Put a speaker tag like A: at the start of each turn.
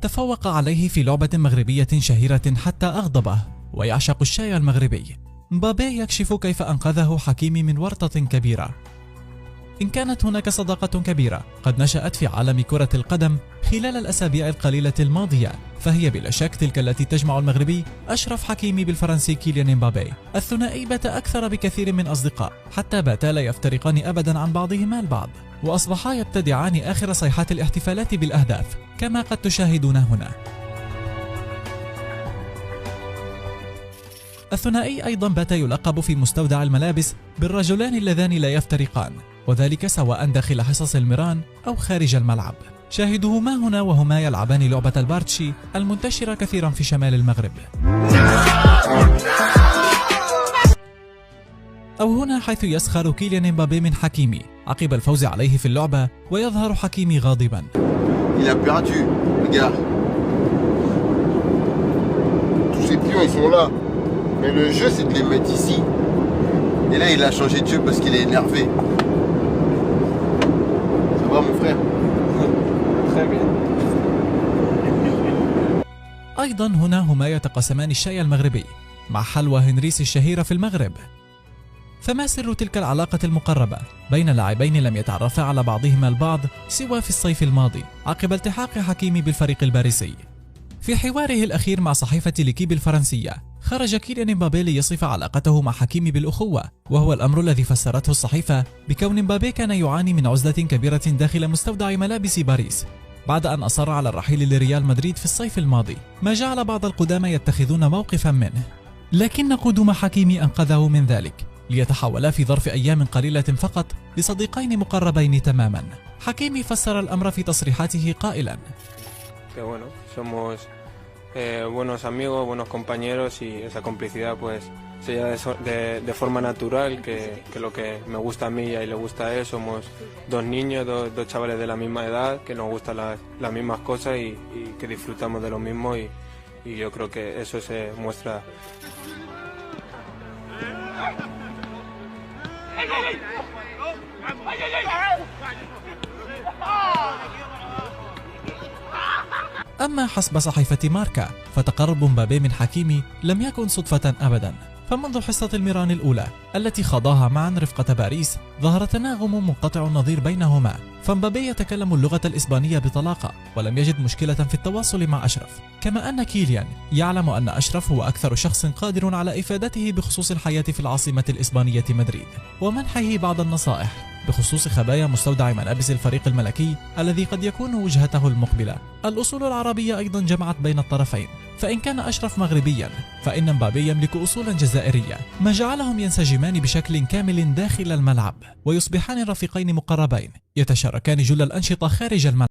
A: تفوق عليه في لعبة مغربية شهيرة حتى أغضبه، ويعشق الشاي المغربي. مبابي يكشف كيف أنقذه حكيمي من ورطة كبيرة. إن كانت هناك صداقة كبيرة قد نشأت في عالم كرة القدم خلال الأسابيع القليلة الماضية، فهي بلا شك تلك التي تجمع المغربي أشرف حكيمي بالفرنسي كيليان مبابي. الثنائي بات أكثر بكثير من أصدقاء، حتى باتا لا يفترقان أبدا عن بعضهما البعض، وأصبحا يبتدعان آخر صيحات الاحتفالات بالأهداف كما قد تشاهدون هنا. الثنائي أيضا بات يلقب في مستودع الملابس بالرجلان اللذان لا يفترقان، وذلك سواء داخل حصص المران أو خارج الملعب. شاهدوهما هنا وهما يلعبان لعبة البارتشي المنتشرة كثيرا في شمال المغرب. أو هنا حيث يسخر كيليان مبابي من حكيمي عقب الفوز عليه في اللعبة، ويظهر حكيمي غاضبا.
B: Mais le jeu c'est de les mettre ici. Et là il a changé de jeu parce qu'il est énervé. Ça va mon frère? Très bien.
A: أيضا هنا هما يتقاسمان الشاي المغربي مع حلوى هنريس الشهيرة في المغرب. فما سر تلك العلاقة المقربة بين لاعبين لم يتعرفا على بعضهما البعض سوى في الصيف الماضي عقب التحاق حكيمي بالفريق الباريسي؟ في حواره الأخير مع صحيفة ليكيب الفرنسية، خرج كيليان مبابي ليصف علاقته مع حكيمي بالأخوة، وهو الأمر الذي فسرته الصحيفة بكون مبابي كان يعاني من عزلة كبيرة داخل مستودع ملابس باريس بعد أن أصر على الرحيل لريال مدريد في الصيف الماضي، ما جعل بعض القدامى يتخذون موقفا منه. لكن قدوم حكيمي أنقذه من ذلك، ليتحولا في ظرف أيام قليلة فقط لصديقين مقربين تماما. حكيمي فسر الأمر في تصريحاته قائلا:
C: buenos amigos, buenos compañeros y esa complicidad pues se da de forma natural, que lo que me gusta a mí y a él le gusta a él. Somos dos niños, dos chavales de la misma edad, que nos gustan las mismas cosas y que disfrutamos de lo mismo y yo creo que eso se muestra.
A: أما حسب صحيفة ماركا فتقرب مبابي من حكيمي لم يكن صدفة أبدا، فمنذ حصة الميران الأولى التي خاضاها معا رفقة باريس ظهر تناغم منقطع النظير بينهما، فمبابي يتكلم اللغة الإسبانية بطلاقة ولم يجد مشكلة في التواصل مع أشرف، كما أن كيليان يعلم أن أشرف هو أكثر شخص قادر على إفادته بخصوص الحياة في العاصمة الإسبانية مدريد، ومنحه بعض النصائح بخصوص خبايا مستودع ملابس الفريق الملكي الذي قد يكون وجهته المقبلة. الأصول العربية أيضا جمعت بين الطرفين، فإن كان أشرف مغربيا فإن مبابي يملك أصولا جزائرية، ما جعلهم ينسجمان بشكل كامل داخل الملعب ويصبحان رفيقين مقربين يتشاركان جل الأنشطة خارج الملعب.